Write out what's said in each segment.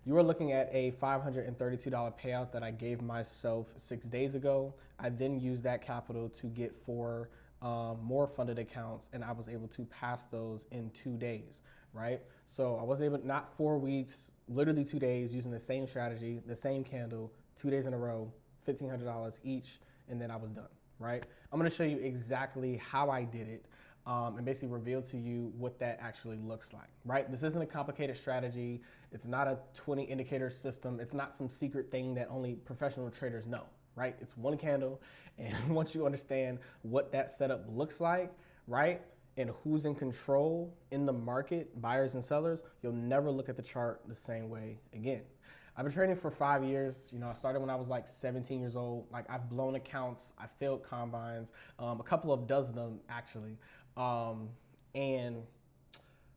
You are looking at a $532 payout that I gave myself 6 days ago. I then used that capital to get four more funded accounts, and I was able to pass those in 2 days, right? So I was able, not 4 weeks, literally 2 days, using the same strategy, the same candle, 2 days in a row, $1,500 each, and then I was done, right? I'm gonna show you exactly how I did it. And basically reveal to you what that actually looks like, right? This isn't a complicated strategy. It's not a 20 indicator system. It's not some secret thing that only professional traders know, right? It's one candle. And once you understand what that setup looks like, right? And who's in control in the market, buyers and sellers, you'll never look at the chart the same way again. I've been trading for 5 years. I started when I was like 17 years old. Like, I've blown accounts, I failed combines, a couple of dozen of them actually. And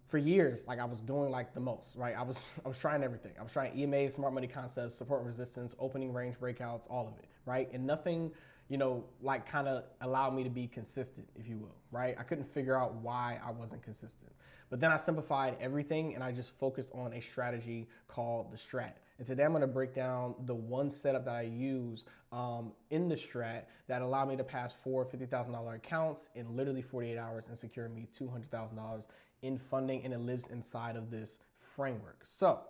for years, like, I was doing like the most, right? I was trying everything. I was trying EMA, smart money concepts, support and resistance, opening range breakouts, all of it, right? And nothing, like, kind of allowed me to be consistent, if you will, right? I couldn't figure out why I wasn't consistent. But then I simplified everything and I just focused on a strategy called the strat. And today I'm going to break down the one setup that I use in the strat that allowed me to pass four $50,000 accounts in literally 48 hours and secure me $200,000 in funding, and it lives inside of this framework. So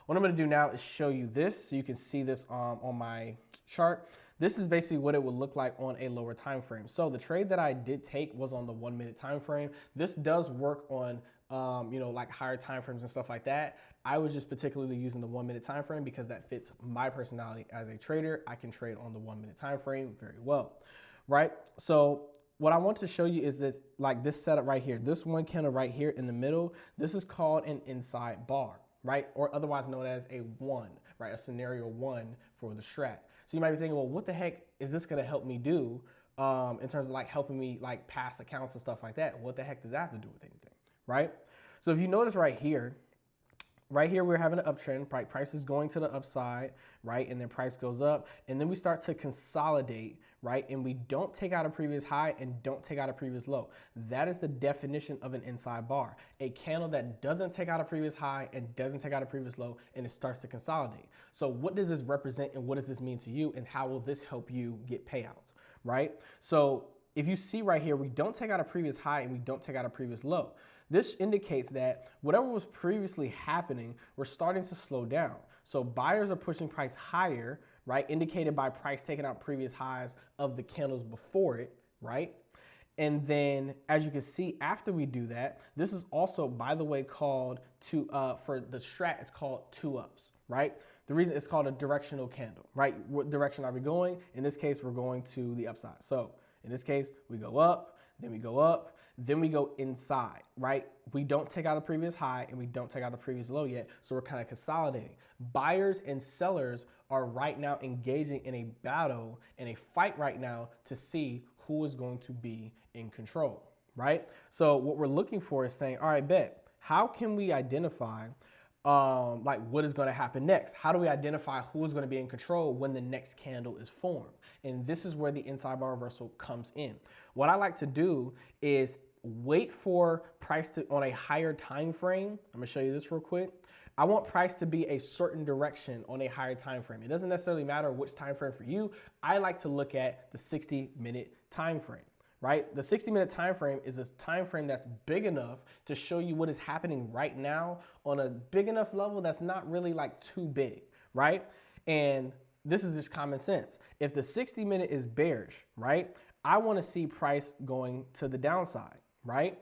what I'm going to do now is show you this so you can see this on my chart. This is basically what it would look like on a lower time frame. So the trade that I did take was on the 1 minute time frame. This does work on like higher time frames and stuff like that. I was just particularly using the 1 minute time frame because that fits my personality as a trader. I can trade on the 1 minute time frame very well, right? So what I want to show you is that, like, this setup right here, this one candle right here in the middle, this is called an inside bar, right? Or otherwise known as a one, right? A scenario one for the strat. So you might be thinking, well, what the heck is this going to help me do in terms of like helping me like pass accounts and stuff like that? What the heck does that have to do with anything, right? So if you notice right here, we're having an uptrend, price is going to the upside, right? And then price goes up, and then we start to consolidate, right? And we don't take out a previous high and don't take out a previous low. That is the definition of an inside bar. A candle that doesn't take out a previous high and doesn't take out a previous low, and it starts to consolidate. So what does this represent, and what does this mean to you, and how will this help you get payouts, right? So if you see right here, we don't take out a previous high and we don't take out a previous low. This indicates that whatever was previously happening, we're starting to slow down. So buyers are pushing price higher, right? Indicated by price taking out previous highs of the candles before it, right? And then, as you can see, after we do that, this is also, by the way, called for the strat, it's called two ups, right? The reason it's called a directional candle, right? What direction are we going? In this case, we're going to the upside. So in this case, we go up, then we go up, then we go inside, right? We don't take out the previous high and we don't take out the previous low yet. So we're kind of consolidating. Buyers and sellers are right now engaging in a battle and a fight right now to see who is going to be in control, right? So what we're looking for is saying, all right, bet, how can we identify like what is going to happen next? How do we identify who is going to be in control when the next candle is formed? And this is where the inside bar reversal comes in. What I like to do is wait for price to, on a higher time frame. I'm going to show you this real quick. I want price to be a certain direction on a higher time frame. It doesn't necessarily matter which time frame for you. I like to look at the 60-minute time frame. Right? The 60-minute time frame is this time frame that's big enough to show you what is happening right now on a big enough level that's not really like too big, right? And this is just common sense. If the 60-minute is bearish, right, I want to see price going to the downside, right?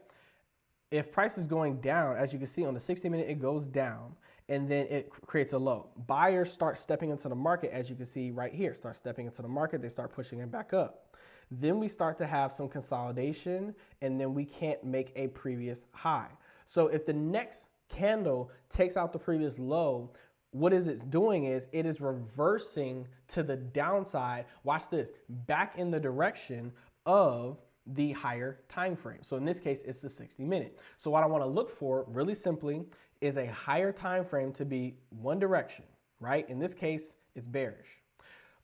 If price is going down, as you can see on the 60-minute, it goes down and then it creates a low. Buyers start stepping into the market, as you can see right here, start stepping into the market, they start pushing it back up. Then we start to have some consolidation and then we can't make a previous high. So if the next candle takes out the previous low, what is it doing is it is reversing to the downside. Watch this, back in the direction of the higher time frame. So in this case, it's the 60-minute. So what I want to look for really simply is a higher time frame to be one direction, right? In this case, it's bearish.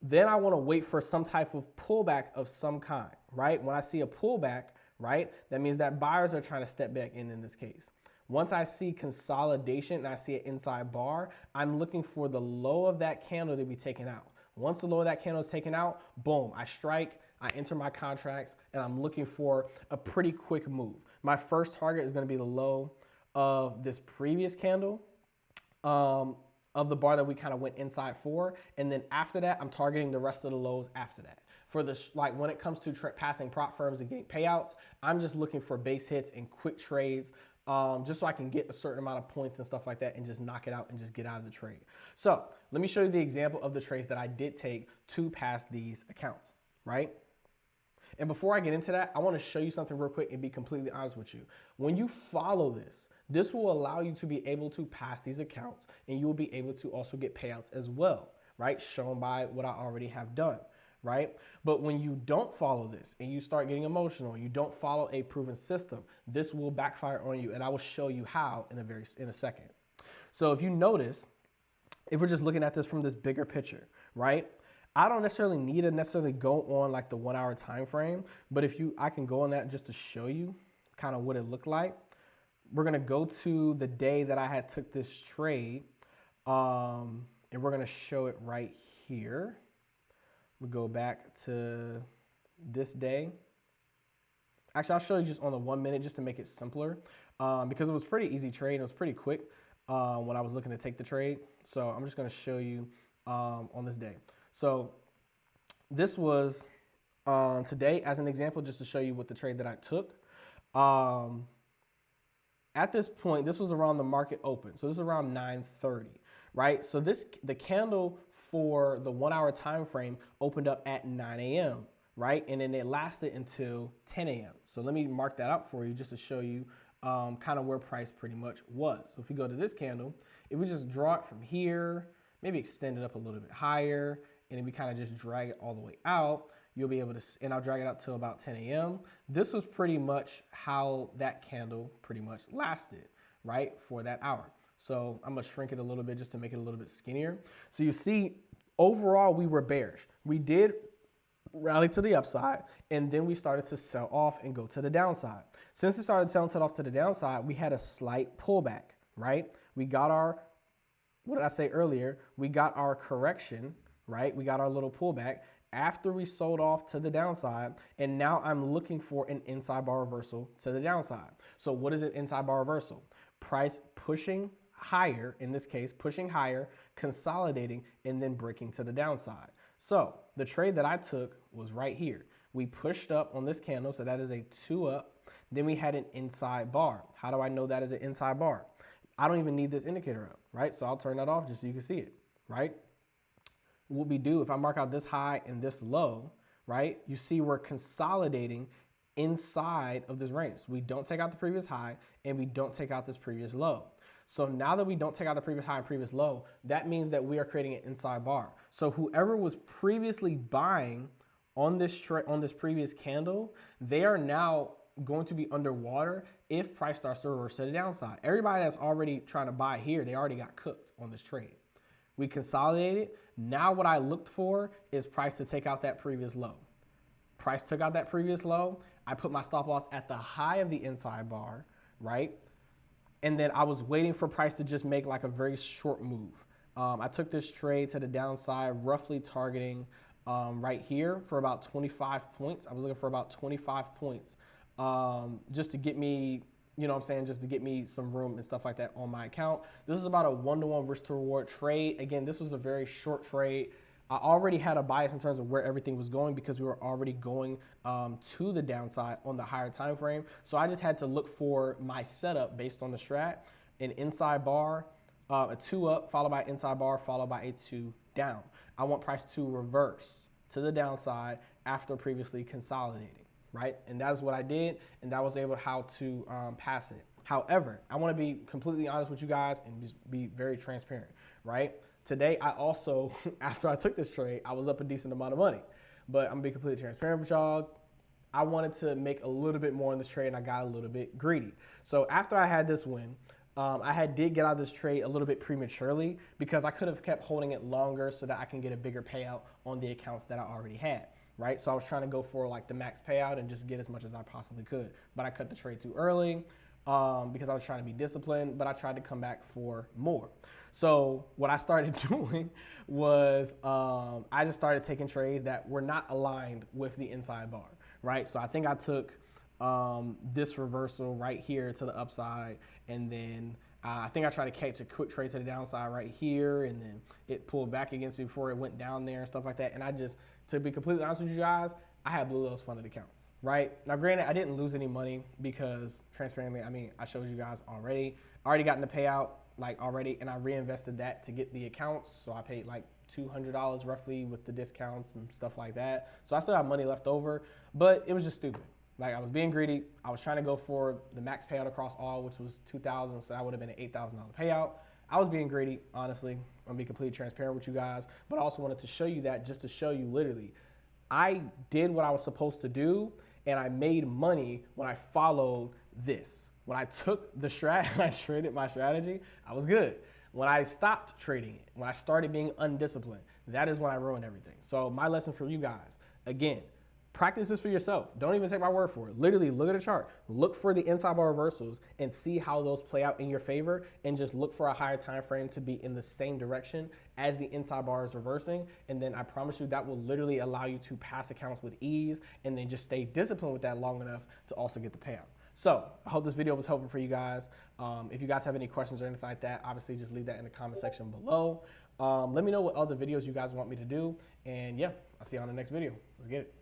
Then I want to wait for some type of pullback of some kind, right? When I see a pullback, right, that means that buyers are trying to step back in this case. Once I see consolidation and I see an inside bar, I'm looking for the low of that candle to be taken out. Once the low of that candle is taken out, boom, I strike, I enter my contracts, and I'm looking for a pretty quick move. My first target is gonna be the low of this previous candle, of the bar that we kind of went inside for. And then after that, I'm targeting the rest of the lows after that. For the, like when it comes to passing prop firms and getting payouts, I'm just looking for base hits and quick trades, just so I can get a certain amount of points and stuff like that and just knock it out and just get out of the trade. So let me show you the example of the trades that I did take to pass these accounts, right? And before I get into that, I want to show you something real quick and be completely honest with you. When you follow this, this will allow you to be able to pass these accounts, and you will be able to also get payouts as well, right? Shown by what I already have done, right? But when you don't follow this and you start getting emotional, you don't follow a proven system, this will backfire on you, and I will show you how in a second. So if you notice, if we're just looking at this from this bigger picture, right? I don't necessarily need to necessarily go on like the 1 hour time frame, but I can go on that just to show you kind of what it looked like. We're gonna go to the day that I had took this trade, and we're gonna show it right here. We go back to this day. Actually, I'll show you just on the 1 minute just to make it simpler, because it was pretty easy trade. It was pretty quick when I was looking to take the trade. So I'm just gonna show you on this day. So this was today as an example, just to show you what the trade that I took. At this point, this was around the market open. So this is around 9:30, right? So the candle for the 1 hour time frame opened up at 9 a.m., right? And then it lasted until 10 a.m. So let me mark that out for you just to show you kind of where price pretty much was. So if we go to this candle, if we just draw it from here, maybe extend it up a little bit higher, and then we kind of just drag it all the way out, you'll be able to, and I'll drag it out till about 10 a.m. This was pretty much how that candle pretty much lasted, right, for that hour. So I'm gonna shrink it a little bit just to make it a little bit skinnier. So you see, overall, we were bearish. We did rally to the upside, and then we started to sell off and go to the downside. Since we started selling off to the downside, we had a slight pullback, right? We got our, what did I say earlier? We got our correction, right? We got our little pullback after we sold off to the downside, and now I'm looking for an inside bar reversal to the downside. So what is an inside bar reversal? Price pushing higher, in this case, pushing higher, consolidating, and then breaking to the downside. So the trade that I took was right here. We pushed up on this candle, so that is a 2 up. Then we had an inside bar. How do I know that is an inside bar? I don't even need this indicator up, right? So I'll turn that off just so you can see it, right? What we do, if I mark out this high and this low, right? You see we're consolidating inside of this range. We don't take out the previous high and we don't take out this previous low. So now that we don't take out the previous high and previous low, that means that we are creating an inside bar. So whoever was previously buying on this previous candle, they are now going to be underwater if price starts to reverse to the downside. Everybody that's already trying to buy here, they already got cooked on this trade. We consolidated. Now what I looked for is price to take out that previous low. Price took out that previous low. I put my stop loss at the high of the inside bar, right? And then I was waiting for price to just make like a very short move. I took this trade to the downside, roughly targeting right here for about 25 points. I was looking for about 25 points just to get me, you know what I'm saying, just to get me some room and stuff like that on my account. This is about a 1-to-1 risk to reward trade. Again, this was a very short trade. I already had a bias in terms of where everything was going because we were already going to the downside on the higher time frame. So I just had to look for my setup based on the strat, an inside bar, a 2 up, followed by inside bar, followed by a 2 down. I want price to reverse to the downside after previously consolidating, right? And that's what I did, and that was able how to pass it. However, I want to be completely honest with you guys and just be very transparent, right? Today, I also, after I took this trade, I was up a decent amount of money. But I'm going to be completely transparent with y'all. I wanted to make a little bit more in this trade, and I got a little bit greedy. So after I had this win, I did get out of this trade a little bit prematurely because I could have kept holding it longer so that I can get a bigger payout on the accounts that I already had, right? So I was trying to go for like the max payout and just get as much as I possibly could. But I cut the trade too early. because I was trying to be disciplined, but I tried to come back for more. So what I started doing was I just started taking trades that were not aligned with the inside bar, right? So I think I took this reversal right here to the upside, and then I think I tried to catch a quick trade to the downside right here, and then it pulled back against me before it went down there and stuff like that. And I just, to be completely honest with you guys, I had blew those funded accounts, right? Now, granted, I didn't lose any money because, transparently, I mean, I showed you guys already. I already gotten the payout, like, already, and I reinvested that to get the accounts. So I paid like $200 roughly with the discounts and stuff like that. So I still have money left over, but it was just stupid. Like, I was being greedy. I was trying to go for the max payout across all, which was $2,000, so that would have been an $8,000 payout. I was being greedy, honestly. I'm gonna be completely transparent with you guys, but I also wanted to show you that just to show you literally, I did what I was supposed to do, and I made money when I followed this. When I took the strat and I traded my strategy, I was good. When I stopped trading it, when I started being undisciplined, that is when I ruined everything. So my lesson for you guys, again, practice this for yourself. Don't even take my word for it. Literally look at a chart. Look for the inside bar reversals and see how those play out in your favor, and just look for a higher time frame to be in the same direction as the inside bar is reversing. And then I promise you that will literally allow you to pass accounts with ease, and then just stay disciplined with that long enough to also get the payout. So I hope this video was helpful for you guys. If you guys have any questions or anything like that, obviously just leave that in the comment section below. Let me know what other videos you guys want me to do. And yeah, I'll see you on the next video. Let's get it.